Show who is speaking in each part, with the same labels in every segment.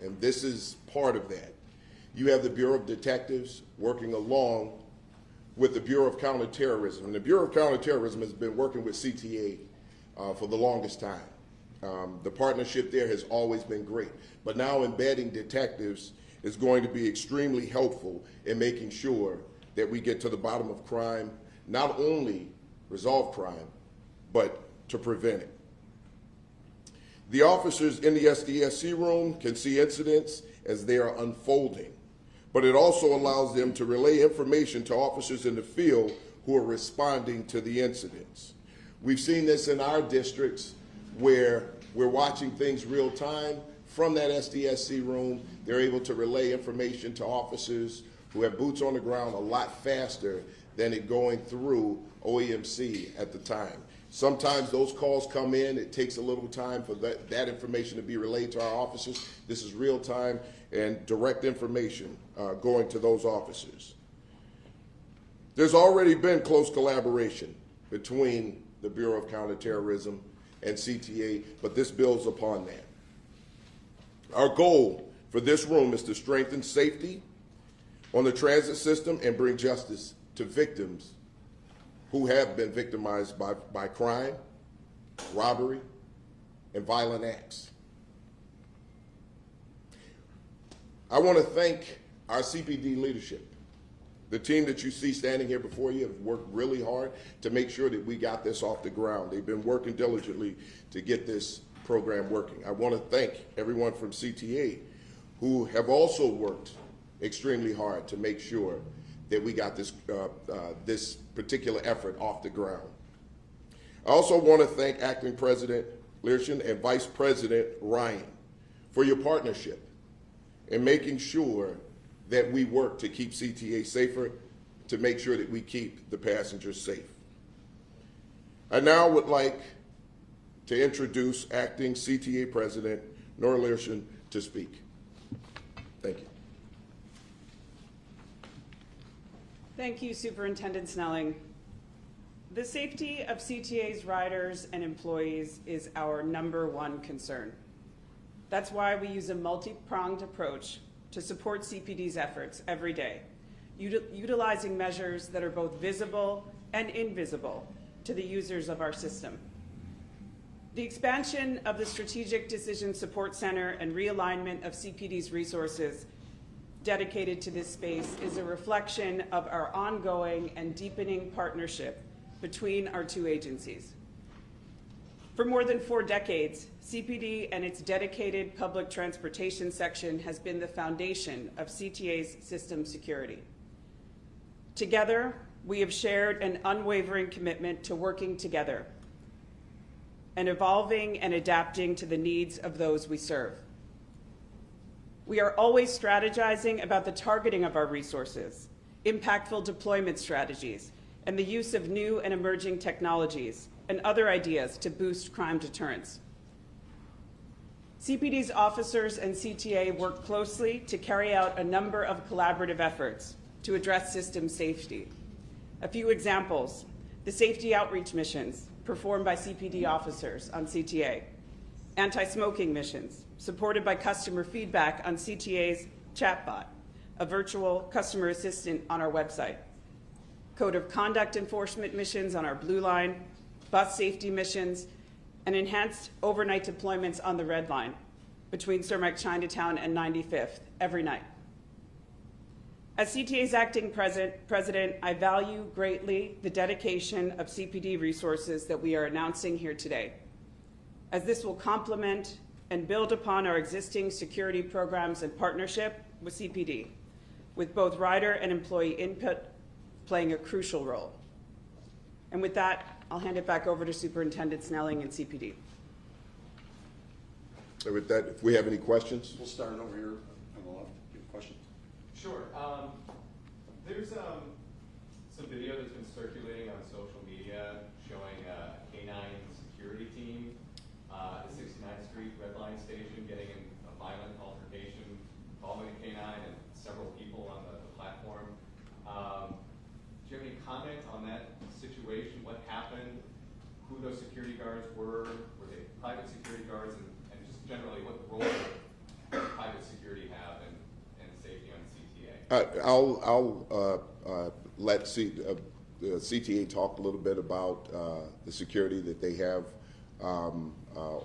Speaker 1: and this is part of that. You have the Bureau of Detectives working along with the Bureau of Counterterrorism. And the Bureau of Counterterrorism has been working with CTA for the longest time. The partnership there has always been great. But now embedding detectives is going to be extremely helpful in making sure that we get to the bottom of crime, not only resolve crime, but to prevent it. The officers in the SDSC room can see incidents as they are unfolding, but it also allows them to relay information to officers in the field who are responding to the incidents. We've seen this in our districts where we're watching things real time. From that SDSC room, they're able to relay information to officers who have boots on the ground a lot faster than it going through OEMC at the time. Sometimes those calls come in, it takes a little time for that information to be relayed to our officers. This is real time and direct information going to those officers. There's already been close collaboration between the Bureau of Counterterrorism and CTA, but this builds upon that. Our goal for this room is to strengthen safety on the transit system and bring justice to victims who have been victimized by crime, robbery, and violent acts. I want to thank our CPD leadership. The team that you see standing here before you have worked really hard to make sure that we got this off the ground. They've been working diligently to get this program working. I want to thank everyone from CTA who have also worked extremely hard to make sure that we got this, this particular effort off the ground. I also want to thank Acting President Learson and Vice President Ryan for your partnership in making sure that we work to keep CTA safer, to make sure that we keep the passengers safe. I now would like to introduce Acting CTA President Nora Learson to speak. Thank you.
Speaker 2: Thank you, Superintendent Snelling. The safety of CTA's riders and employees is our #1 concern. That's why we use a multi-pronged approach to support CPD's efforts every day, utilizing measures that are both visible and invisible to the users of our system. The expansion of the Strategic Decision Support Center and realignment of CPD's resources dedicated to this space is a reflection of our ongoing and deepening partnership between our two agencies. For more than 4 decades, CPD and its dedicated public transportation section has been the foundation of CTA's system security. Together, we have shared an unwavering commitment to working together and evolving and adapting to the needs of those we serve. We are always strategizing about the targeting of our resources, impactful deployment strategies, and the use of new and emerging technologies and other ideas to boost crime deterrence. CPD's officers and CTA work closely to carry out a number of collaborative efforts to address system safety. A few examples: the safety outreach missions performed by CPD officers on CTA, anti-smoking missions supported by customer feedback on CTA's chatbot, a virtual customer assistant on our website, code of conduct enforcement missions on our Blue Line, bus safety missions, and enhanced overnight deployments on the Red Line between Cermak Chinatown and 95th every night. As CTA's acting president, I value greatly the dedication of CPD resources that we are announcing here today, as this will complement and build upon our existing security programs and partnership with CPD, with both rider and employee input playing a crucial role. And with that, I'll hand it back over to Superintendent Snelling and CPD.
Speaker 1: So with that, if we have any questions?
Speaker 3: We'll start over here on the left. You have a question?
Speaker 4: Sure. There's some video that's been circulating on social media showing a K-9 security team at the 69th Street Red Line station getting in a violent altercation involving a K-9 and several people on the platform. Do you have any comment on that situation? What happened? Who those security guards were? Were they private security guards? And just generally, what the role of private security
Speaker 1: I'll let the CTA talk a little bit about the security that they have on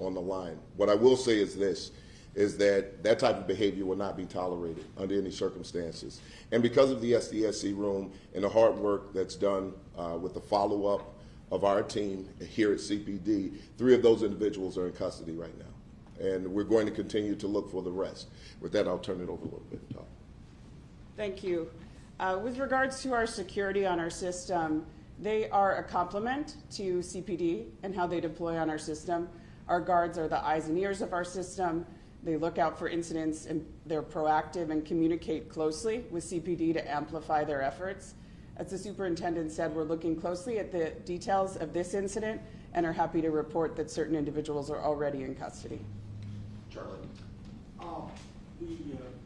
Speaker 1: the line. What I will say is this, is that that type of behavior will not be tolerated under any circumstances. And because of the SDSC room and the hard work that's done with the follow-up of our team here at CPD, 3 of those individuals are in custody right now. And we're going to continue to look for the rest. With that, I'll turn it over a little bit.
Speaker 2: Thank you. With regards to our security on our system, they are a complement to CPD and how they deploy on our system. Our guards are the eyes and ears of our system. They look out for incidents and they're proactive and communicate closely with CPD to amplify their efforts. As the superintendent said, we're looking closely at the details of this incident and are happy to report that certain individuals are already in custody.
Speaker 3: Charlie?
Speaker 5: The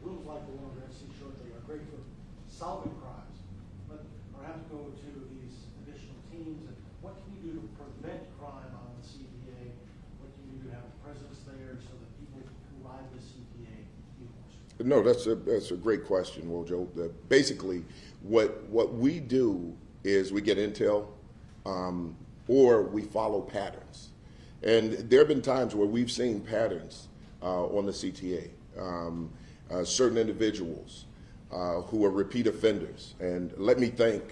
Speaker 5: rooms like the one we're going to see shortly are great for solving crimes, but perhaps go to these additional teams and what can you do to prevent crime on the CPA? What can you do to have a presence there so that people who ride the CPA feel more secure?
Speaker 1: No, that's a great question, Wojo. Basically, what we do is we get intel or we follow patterns. And there have been times where we've seen patterns on the CTA. Certain individuals who are repeat offenders. And let me thank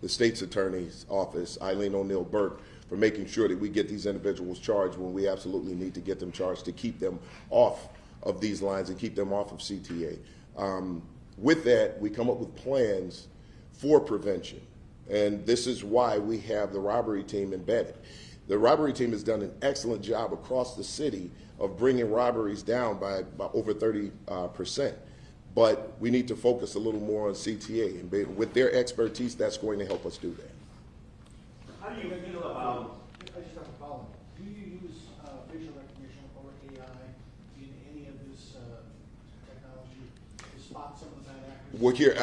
Speaker 1: the state's attorney's office, Eileen O'Neill Burke, for making sure that we get these individuals charged when we absolutely need to get them charged to keep them off of these lines and keep them off of CTA. With that, we come up with plans for prevention. And this is why we have the robbery team embedded. The robbery team has done an excellent job across the city of bringing robberies down by over 30%. But we need to focus a little more on CTA. And with their expertise, that's going to help us do that.
Speaker 6: How do you feel about?
Speaker 5: I just have a follow-up. Do you use facial recognition or AI in any of this technology to spot some of the bad actors?
Speaker 1: Well, here,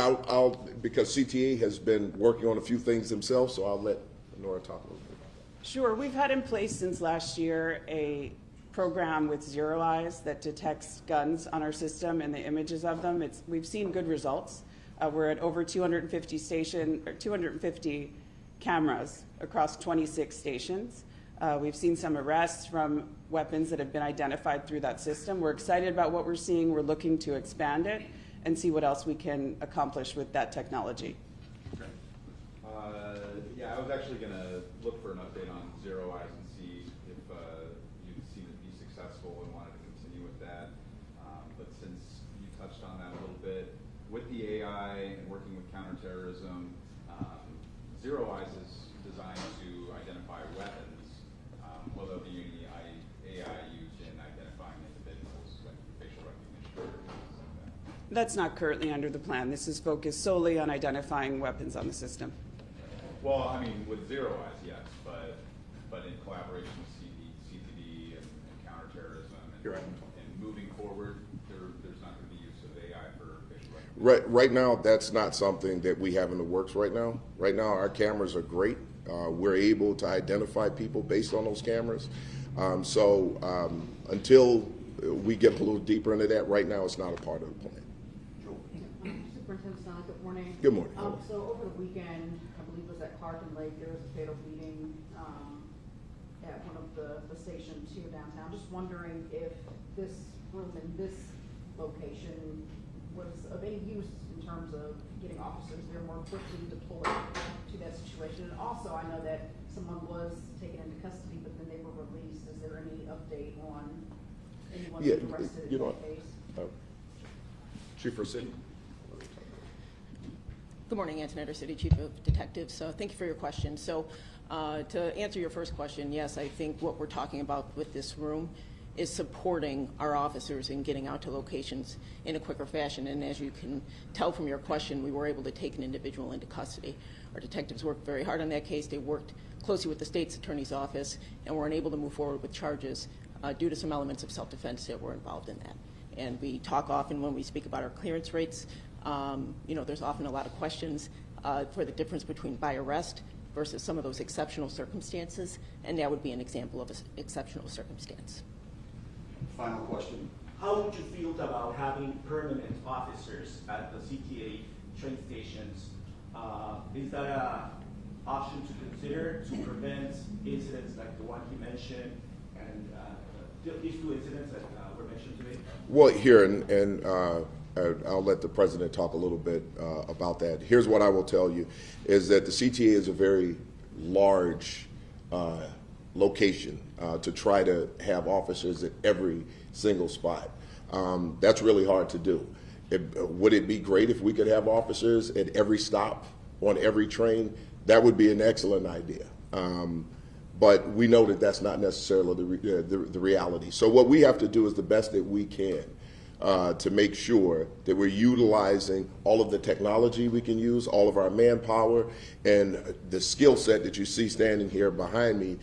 Speaker 1: because CTA has been working on a few things themselves, so I'll let Nora talk a little bit about that.
Speaker 2: Sure, we've had in place since last year a program with Zero Eyes that detects guns on our system and the images of them. We've seen good results. We're at over 250 cameras across 26 stations. We've seen some arrests from weapons that have been identified through that system. We're excited about what we're seeing. We're looking to expand it and see what else we can accomplish with that technology.
Speaker 7: Yeah, I was actually going to look for an update on Zero Eyes and see if you've seen it be successful and wanted to continue with that. But since you touched on that a little bit, with the AI and working with counterterrorism, Zero Eyes is designed to identify weapons. Will there be any AI used in identifying individuals, like facial recognition or things like that?
Speaker 2: That's not currently under the plan. This is focused solely on identifying weapons on the system.
Speaker 7: Well, I mean, with Zero Eyes, yes, but in collaboration with CPD and counterterrorism and moving forward, there's not going to be use of AI for facial recognition.
Speaker 1: Right now, that's not something that we have in the works right now. Right now, our cameras are great. We're able to identify people based on those cameras. Until we get a little deeper into that, right now it's not a part of the plan.
Speaker 8: Superintendent Sonic, good morning.
Speaker 1: Good morning.
Speaker 8: So over the weekend, I believe it was at Clark and Lake, there was a fatal beating at one of the stations here downtown. Just wondering if this room in this location was of any use in terms of getting officers there more quickly deployed to that situation. And also, I know that someone was taken into custody, but then they were released. Is there any update on anyone who was arrested in that case?
Speaker 1: Chief for City.
Speaker 9: Good morning, Antoinette City Chief of Detectives. Thank you for your question. So to answer your first question, yes, I think what we're talking about with this room is supporting our officers in getting out to locations in a quicker fashion. And as you can tell from your question, we were able to take an individual into custody. Our detectives worked very hard on that case. They worked closely with the state's attorney's office and were unable to move forward with charges due to some elements of self-defense that were involved in that. And we talk often when we speak about our clearance rates. There's often a lot of questions for the difference between by arrest versus some of those exceptional circumstances, and that would be an example of an exceptional circumstance.
Speaker 3: Final question.
Speaker 6: How would you feel about having permanent officers at the CTA train stations. Is that a option to consider to prevent incidents like the one he mentioned and these two incidents that were mentioned today?
Speaker 1: Well, here, and I'll let the president talk a little bit about that. Here's what I will tell you, is that the CTA is a very large location to try to have officers at every single spot. That's really hard to do. Would it be great if we could have officers at every stop on every train? That would be an excellent idea. But we know that that's not necessarily the reality. So what we have to do is the best that we can to make sure that we're utilizing all of the technology we can use, all of our manpower, and the skill set that you see standing here behind me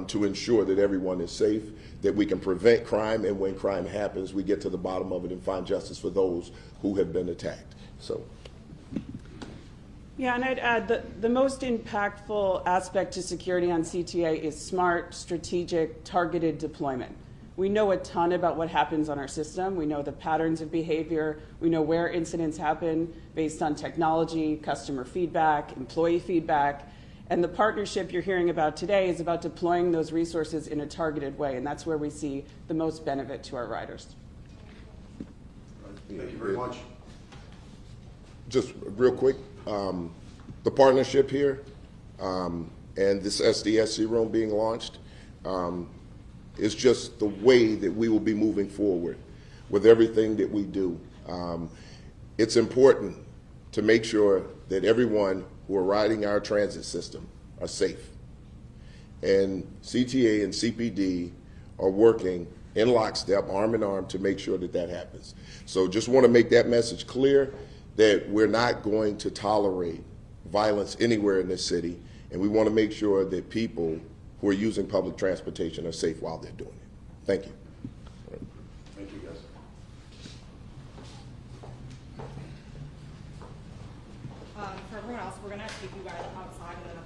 Speaker 1: to ensure that everyone is safe, that we can prevent crime, and when crime happens, we get to the bottom of it and find justice for those who have been attacked. So.
Speaker 2: Yeah, and I'd add that the most impactful aspect to security on CTA is smart, strategic, targeted deployment. We know a ton about what happens on our system. We know the patterns of behavior. We know where incidents happen based on technology, customer feedback, employee feedback. And the partnership you're hearing about today is about deploying those resources in a targeted way, and that's where we see the most benefit to our riders.
Speaker 3: Thank you very much.
Speaker 1: Just real quick, the partnership here and this SDSC room being launched is just the way that we will be moving forward with everything that we do. It's important to make sure that everyone who are riding our transit system are safe. And CTA and CPD are working in lockstep, arm in arm, to make sure that that happens. So just want to make that message clear, that we're not going to tolerate violence anywhere in this city, and we want to make sure that people who are using public transportation are safe while they're doing it. Thank you.
Speaker 3: Thank you, guys.
Speaker 10: For everyone else, we're going to keep you guys outside of the